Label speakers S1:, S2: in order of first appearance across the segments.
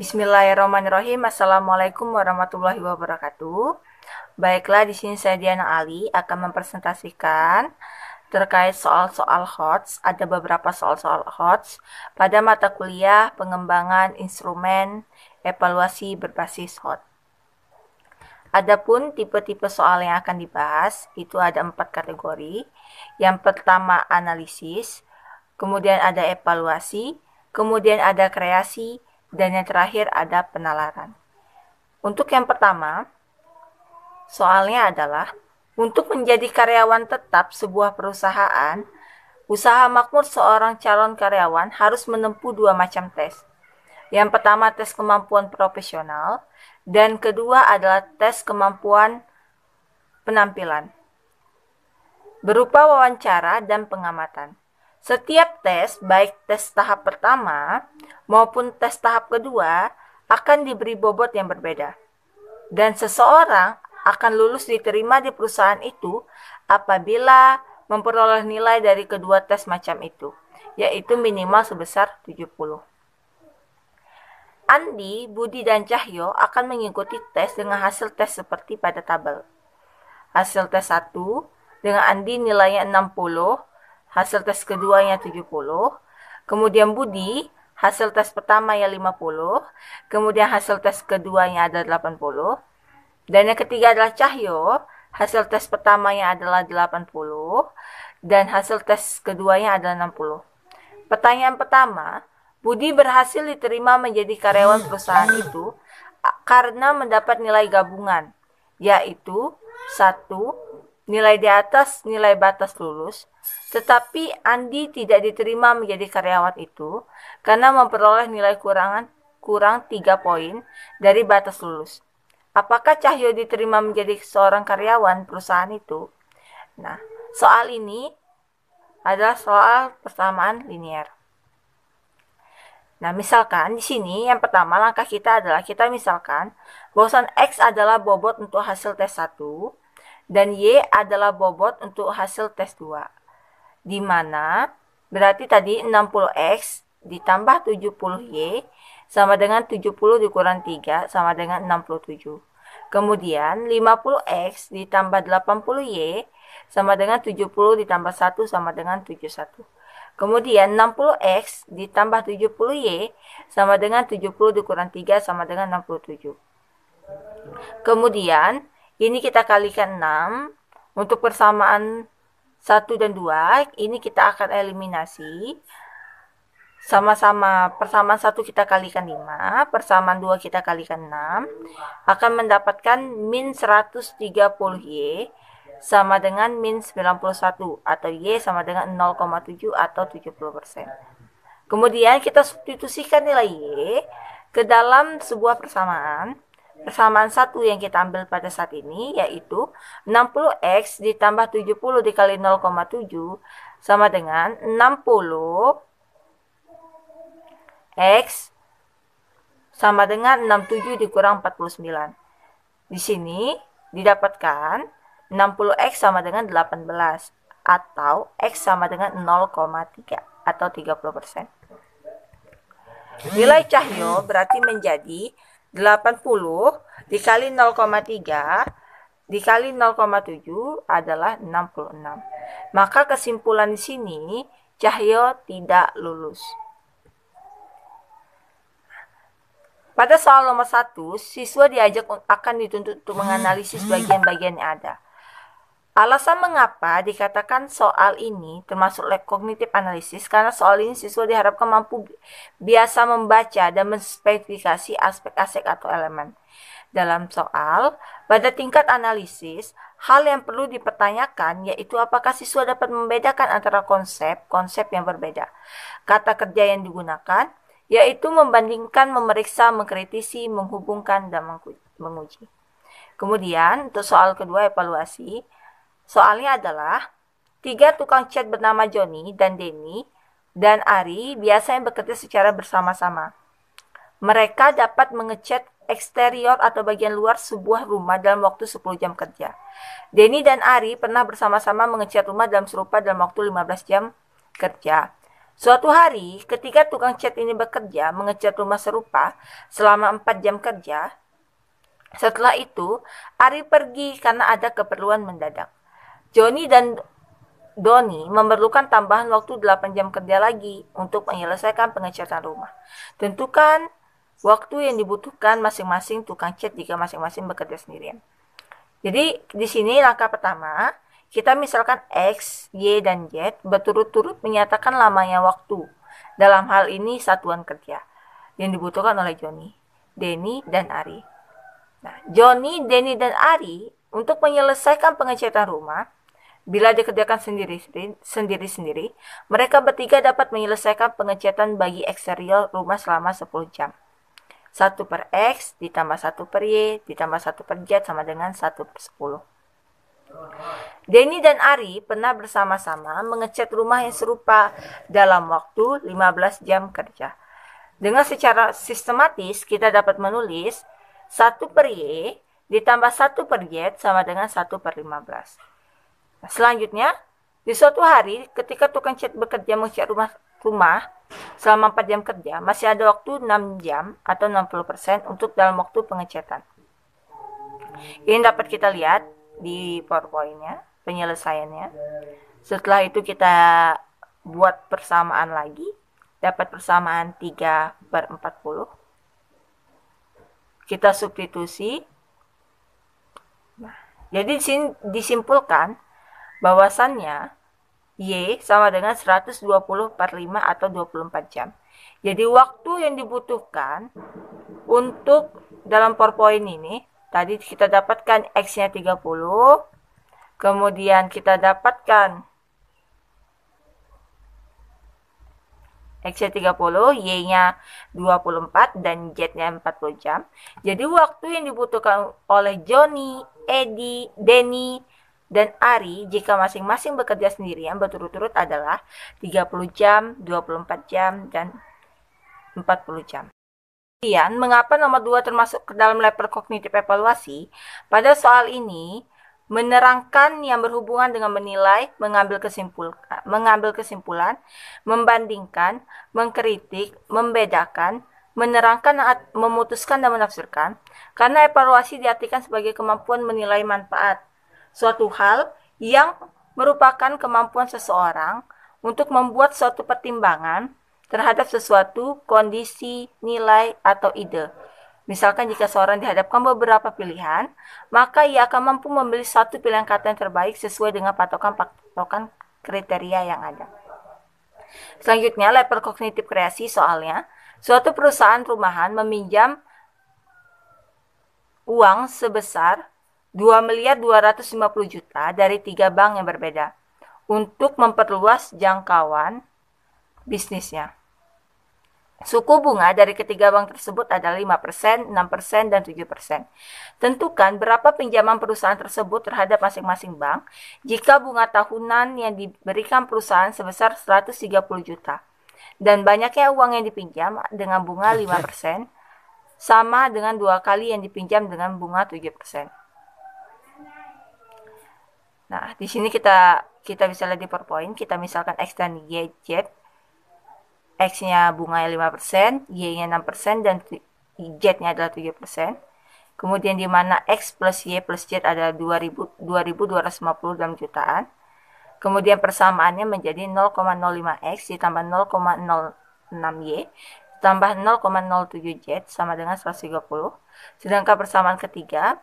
S1: Bismillahirrahmanirrahim. Assalamualaikum warahmatullahi wabarakatuh. Baiklah, di sini saya Diana Ali akan mempresentasikan terkait soal-soal HOTS. Ada beberapa soal-soal HOTS pada mata kuliah pengembangan instrumen evaluasi berbasis HOT. Adapun tipe-tipe soal yang akan dibahas itu ada 4 kategori. Yang pertama analisis, kemudian ada evaluasi, kemudian ada kreasi, dan yang terakhir ada penalaran. Untuk yang pertama, soalnya adalah untuk menjadi karyawan tetap sebuah perusahaan, usaha makmur seorang calon karyawan harus menempuh 2 macam tes. Yang pertama tes kemampuan profesional, dan kedua adalah tes kemampuan penampilan, berupa wawancara dan pengamatan. Setiap tes, baik tes tahap pertama maupun tes tahap kedua, akan diberi bobot yang berbeda. Dan seseorang akan lulus diterima di perusahaan itu apabila memperoleh nilai dari kedua tes macam itu, yaitu minimal sebesar 70. Andi, Budi, dan Cahyo akan mengikuti tes dengan hasil tes seperti pada tabel. Hasil tes 1 dengan Andi nilainya 60, hasil tes keduanya 70, kemudian Budi hasil tes pertama ya 50, kemudian hasil tes keduanya ada 80, dan yang ketiga adalah Cahyo, hasil tes pertamanya adalah 80, dan hasil tes keduanya adalah 60. Pertanyaan pertama, Budi berhasil diterima menjadi karyawan perusahaan itu karena mendapat nilai gabungan, yaitu 1. Nilai di atas nilai batas lulus, tetapi Andi tidak diterima menjadi karyawan itu karena memperoleh nilai kurang 3 poin dari batas lulus. Apakah Cahyo diterima menjadi seorang karyawan perusahaan itu? Nah, soal ini adalah soal persamaan linier. Nah, misalkan di sini yang pertama langkah kita adalah kita misalkan bahwasan X adalah bobot untuk hasil tes 1 dan Y adalah bobot untuk hasil tes 2. Di mana berarti tadi 60X ditambah 70Y sama dengan 70 dikurang 3 sama dengan 67. Kemudian 50X ditambah 80Y sama dengan 70 ditambah 1 sama dengan 71. Kemudian 60X ditambah 70Y sama dengan 70 dikurang 3 sama dengan 67. Kemudian ini kita kalikan 6. Untuk persamaan 1 dan 2, ini kita akan eliminasi. Sama-sama persamaan 1 kita kalikan 5, persamaan 2 kita kalikan 6, akan mendapatkan min 130Y sama dengan min 91 atau Y sama dengan 0,7 atau 70%. Kemudian kita substitusikan nilai Y ke dalam sebuah persamaan. Persamaan 1 yang kita ambil pada saat ini yaitu 60X ditambah 70 dikali 0,7 sama dengan 60 X sama dengan 67 dikurang 49. Di sini didapatkan 60X sama dengan 18 atau X sama dengan 0,3 atau 30%. Nilai Cahyo berarti menjadi 80 dikali 0,3 dikali 0,7 adalah 66. Maka kesimpulan di sini Cahyo tidak lulus. Pada soal nomor 1, siswa diajak akan dituntut untuk menganalisis bagian-bagian yang ada. Alasan mengapa dikatakan soal ini termasuk kognitif analisis karena soal ini siswa diharapkan mampu biasa membaca dan menspesifikasi aspek-aspek atau elemen. Dalam soal, pada tingkat analisis, hal yang perlu dipertanyakan yaitu apakah siswa dapat membedakan antara konsep yang berbeda. Kata kerja yang digunakan yaitu membandingkan, memeriksa, mengkritisi, menghubungkan, dan menguji. Kemudian untuk soal kedua evaluasi, soalnya adalah 3 tukang cat bernama Joni dan Denny dan Ari biasanya bekerja secara bersama-sama. Mereka dapat mengecat eksterior atau bagian luar sebuah rumah dalam waktu 10 jam kerja. Denny dan Ari pernah bersama-sama mengecat rumah dalam serupa dalam waktu 15 jam kerja. Suatu hari, ketika tukang cat ini bekerja mengecat rumah serupa selama 4 jam kerja, setelah itu, Ari pergi karena ada keperluan mendadak. Johnny dan Doni memerlukan tambahan waktu 8 jam kerja lagi untuk menyelesaikan pengecatan rumah. Tentukan waktu yang dibutuhkan masing-masing tukang cat jika masing-masing bekerja sendirian. Jadi di sini langkah pertama, kita misalkan X, Y, dan Z berturut-turut menyatakan lamanya waktu. Dalam hal ini satuan kerja yang dibutuhkan oleh Johnny, Denny, dan Ari. Nah, Johnny, Denny, dan Ari untuk menyelesaikan pengecatan rumah, bila dikerjakan sendiri-sendiri, mereka bertiga dapat menyelesaikan pengecatan bagi eksterior rumah selama 10 jam. 1 per X ditambah 1 per Y ditambah 1 per Z sama dengan 1 per 10. Denny dan Ari pernah bersama-sama mengecat rumah yang serupa dalam waktu 15 jam kerja. Dengan secara sistematis, kita dapat menulis 1 per Y ditambah 1 per Z sama dengan 1 per 15. Nah, selanjutnya, di suatu hari ketika tukang cat bekerja mengecat rumah selama 4 jam kerja, masih ada waktu 6 jam atau 60% untuk dalam waktu pengecatan. Ini dapat kita lihat di PowerPoint-nya, penyelesaiannya. Setelah itu kita buat persamaan lagi, dapat persamaan 3 per 40. Kita substitusi. Nah, jadi di sini disimpulkan bahwasannya Y sama dengan 120 per 5 atau 24 jam. Jadi waktu yang dibutuhkan untuk dalam PowerPoint ini, tadi kita dapatkan X-nya 30, kemudian kita dapatkan X-nya 30, Y-nya 24, dan Z-nya 40 jam. Jadi waktu yang dibutuhkan oleh Johnny, Eddie, Denny, dan Ari jika masing-masing bekerja sendirian berturut-turut adalah 30 jam, 24 jam, dan 40 jam. Kemudian, mengapa nomor 2 termasuk ke dalam level kognitif evaluasi? Pada soal ini, menerangkan yang berhubungan dengan menilai, mengambil kesimpulan, membandingkan, mengkritik, membedakan, menerangkan, memutuskan, dan menafsirkan. Karena evaluasi diartikan sebagai kemampuan menilai manfaat suatu hal yang merupakan kemampuan seseorang untuk membuat suatu pertimbangan terhadap sesuatu, kondisi, nilai, atau ide. Misalkan jika seorang dihadapkan beberapa pilihan, maka ia akan mampu memilih satu pilihan kata yang terbaik sesuai dengan patokan kriteria yang ada. Selanjutnya, level kognitif kreasi soalnya, suatu perusahaan rumahan meminjam uang sebesar 2.250.000.000 dari 3 bank yang berbeda untuk memperluas jangkauan bisnisnya. Suku bunga dari ketiga bank tersebut adalah 5%, 6%, dan 7%. Tentukan berapa pinjaman perusahaan tersebut terhadap masing-masing bank jika bunga tahunan yang diberikan perusahaan sebesar 130 juta. Dan banyaknya uang yang dipinjam dengan bunga 5% sama dengan 2 kali yang dipinjam dengan bunga 7%. Nah, di sini kita bisa lihat di PowerPoint, kita misalkan X dan Y, Z. X-nya bunganya 5%, Y-nya 6%, dan Z-nya adalah 7%. Kemudian di mana X plus Y plus Z adalah 2.250 jutaan. Kemudian persamaannya menjadi 0,05X ditambah 0,06Y tambah 0,07Z sama dengan 130. Sedangkan persamaan ketiga,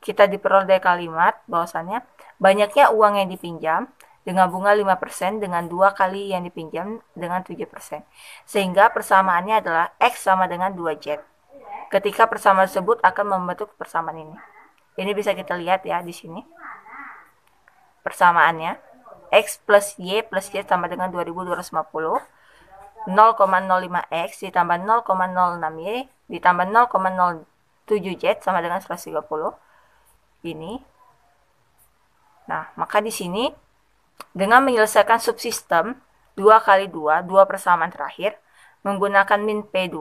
S1: kita diperoleh dari kalimat bahwasannya banyaknya uang yang dipinjam dengan bunga 5% dengan 2 kali yang dipinjam dengan 7%. Sehingga persamaannya adalah X sama dengan 2Z. Ketika persamaan tersebut akan membentuk persamaan ini. Ini bisa kita lihat ya di sini. Persamaannya X plus Y plus Z sama dengan 2.250. 0,05X ditambah 0,06Y ditambah 0,07Z sama dengan 130. Ini. Nah, maka di sini dengan menyelesaikan subsistem 2 kali 2 persamaan terakhir, menggunakan min P2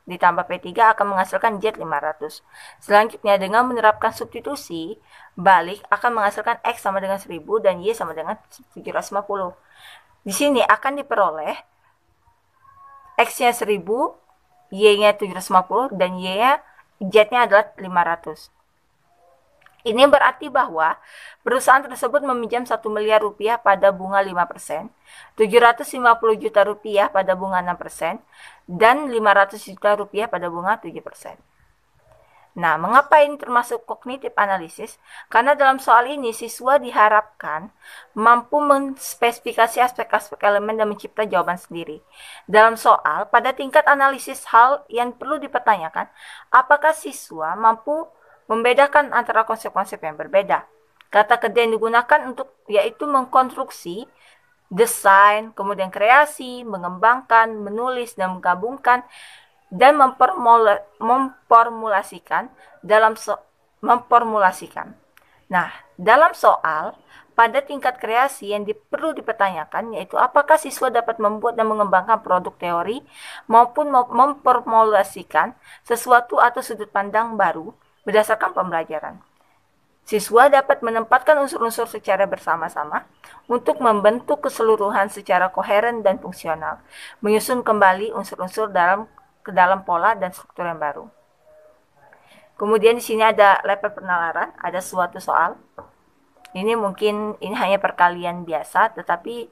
S1: ditambah P3 akan menghasilkan Z 500. Selanjutnya dengan menerapkan substitusi balik akan menghasilkan X sama dengan 1000 dan Y sama dengan 750. Di sini akan diperoleh X-nya 1000, Y-nya 750, dan Y-nya, Z-nya adalah 500. Ini berarti bahwa perusahaan tersebut meminjam 1 miliar rupiah pada bunga 5%, 750 juta rupiah pada bunga 6%, dan 500 juta rupiah pada bunga 7%. Nah, mengapa ini termasuk kognitif analisis? Karena dalam soal ini siswa diharapkan mampu menspesifikasi aspek-aspek elemen dan mencipta jawaban sendiri. Dalam soal, pada tingkat analisis hal yang perlu dipertanyakan, apakah siswa mampu membedakan antara konsep-konsep yang berbeda. Kata kerja yang digunakan untuk yaitu mengkonstruksi, desain, kemudian kreasi, mengembangkan, menulis, dan menggabungkan dan memformulasikan memformulasikan. Nah, dalam soal pada tingkat kreasi yang perlu dipertanyakan yaitu apakah siswa dapat membuat dan mengembangkan produk teori maupun memformulasikan sesuatu atau sudut pandang baru berdasarkan pembelajaran. Siswa dapat menempatkan unsur-unsur secara bersama-sama untuk membentuk keseluruhan secara koheren dan fungsional, menyusun kembali unsur-unsur ke dalam pola dan struktur yang baru. Kemudian di sini ada level penalaran, ada suatu soal. Ini mungkin ini hanya perkalian biasa, tetapi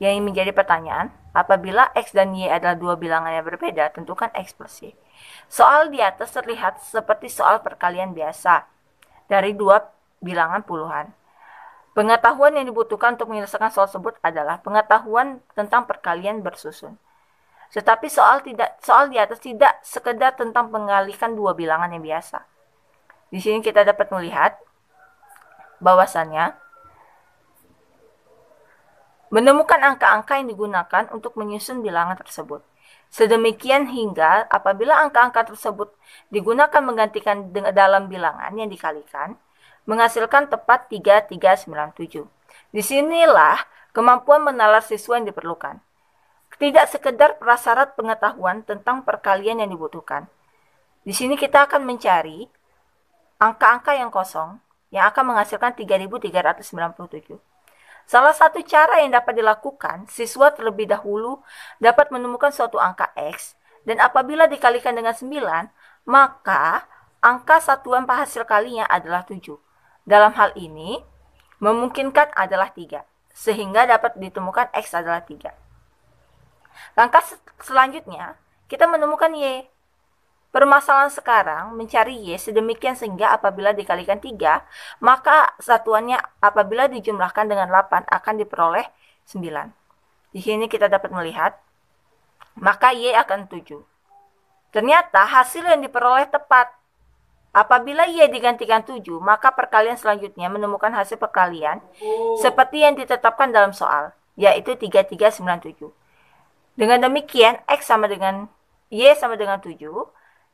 S1: yang menjadi pertanyaan, apabila X dan Y adalah dua bilangan yang berbeda, tentukan X plus Y. Soal di atas terlihat seperti soal perkalian biasa dari dua bilangan puluhan. Pengetahuan yang dibutuhkan untuk menyelesaikan soal tersebut adalah pengetahuan tentang perkalian bersusun. Tetapi soal di atas tidak sekedar tentang mengalihkan dua bilangan yang biasa. Di sini kita dapat melihat bahwasannya menemukan angka-angka yang digunakan untuk menyusun bilangan tersebut. Sedemikian hingga apabila angka-angka tersebut digunakan menggantikan dalam bilangan yang dikalikan, menghasilkan tepat 3397. Disinilah kemampuan menalar siswa yang diperlukan. Tidak sekedar prasyarat pengetahuan tentang perkalian yang dibutuhkan. Di sini kita akan mencari angka-angka yang kosong yang akan menghasilkan 3397. Salah satu cara yang dapat dilakukan, siswa terlebih dahulu dapat menemukan suatu angka X, dan apabila dikalikan dengan 9, maka angka satuan penghasil kalinya adalah 7. Dalam hal ini, memungkinkan adalah 3, sehingga dapat ditemukan X adalah 3. Langkah selanjutnya, kita menemukan Y. Permasalahan sekarang mencari Y sedemikian sehingga apabila dikalikan 3, maka satuannya apabila dijumlahkan dengan 8 akan diperoleh 9. Di sini kita dapat melihat, maka Y akan 7. Ternyata hasil yang diperoleh tepat. Apabila Y digantikan 7, maka perkalian selanjutnya menemukan hasil perkalian seperti yang ditetapkan dalam soal, yaitu 3397. Dengan demikian, X sama dengan Y sama dengan 7,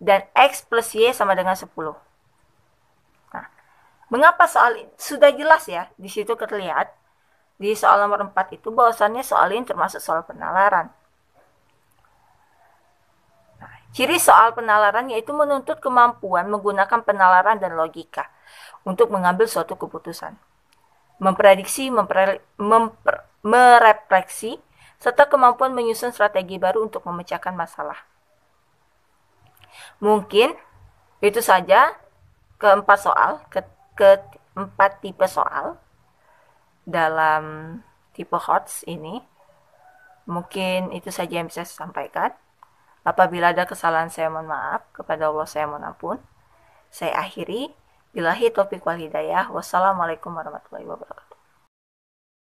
S1: dan X plus Y sama dengan 10. Nah, mengapa soal ini? Sudah jelas ya, di situ terlihat, di soal nomor 4 itu bahwasannya soal ini termasuk soal penalaran. Nah, ciri soal penalaran yaitu menuntut kemampuan menggunakan penalaran dan logika untuk mengambil suatu keputusan. Memprediksi, merefleksi, serta kemampuan menyusun strategi baru untuk memecahkan masalah. Mungkin itu saja keempat tipe soal dalam tipe HOTS ini. Mungkin itu saja yang bisa saya sampaikan. Apabila ada kesalahan saya mohon maaf, kepada Allah saya mohon ampun. Saya akhiri. Billahi taufiq wal hidayah. Wassalamualaikum warahmatullahi wabarakatuh.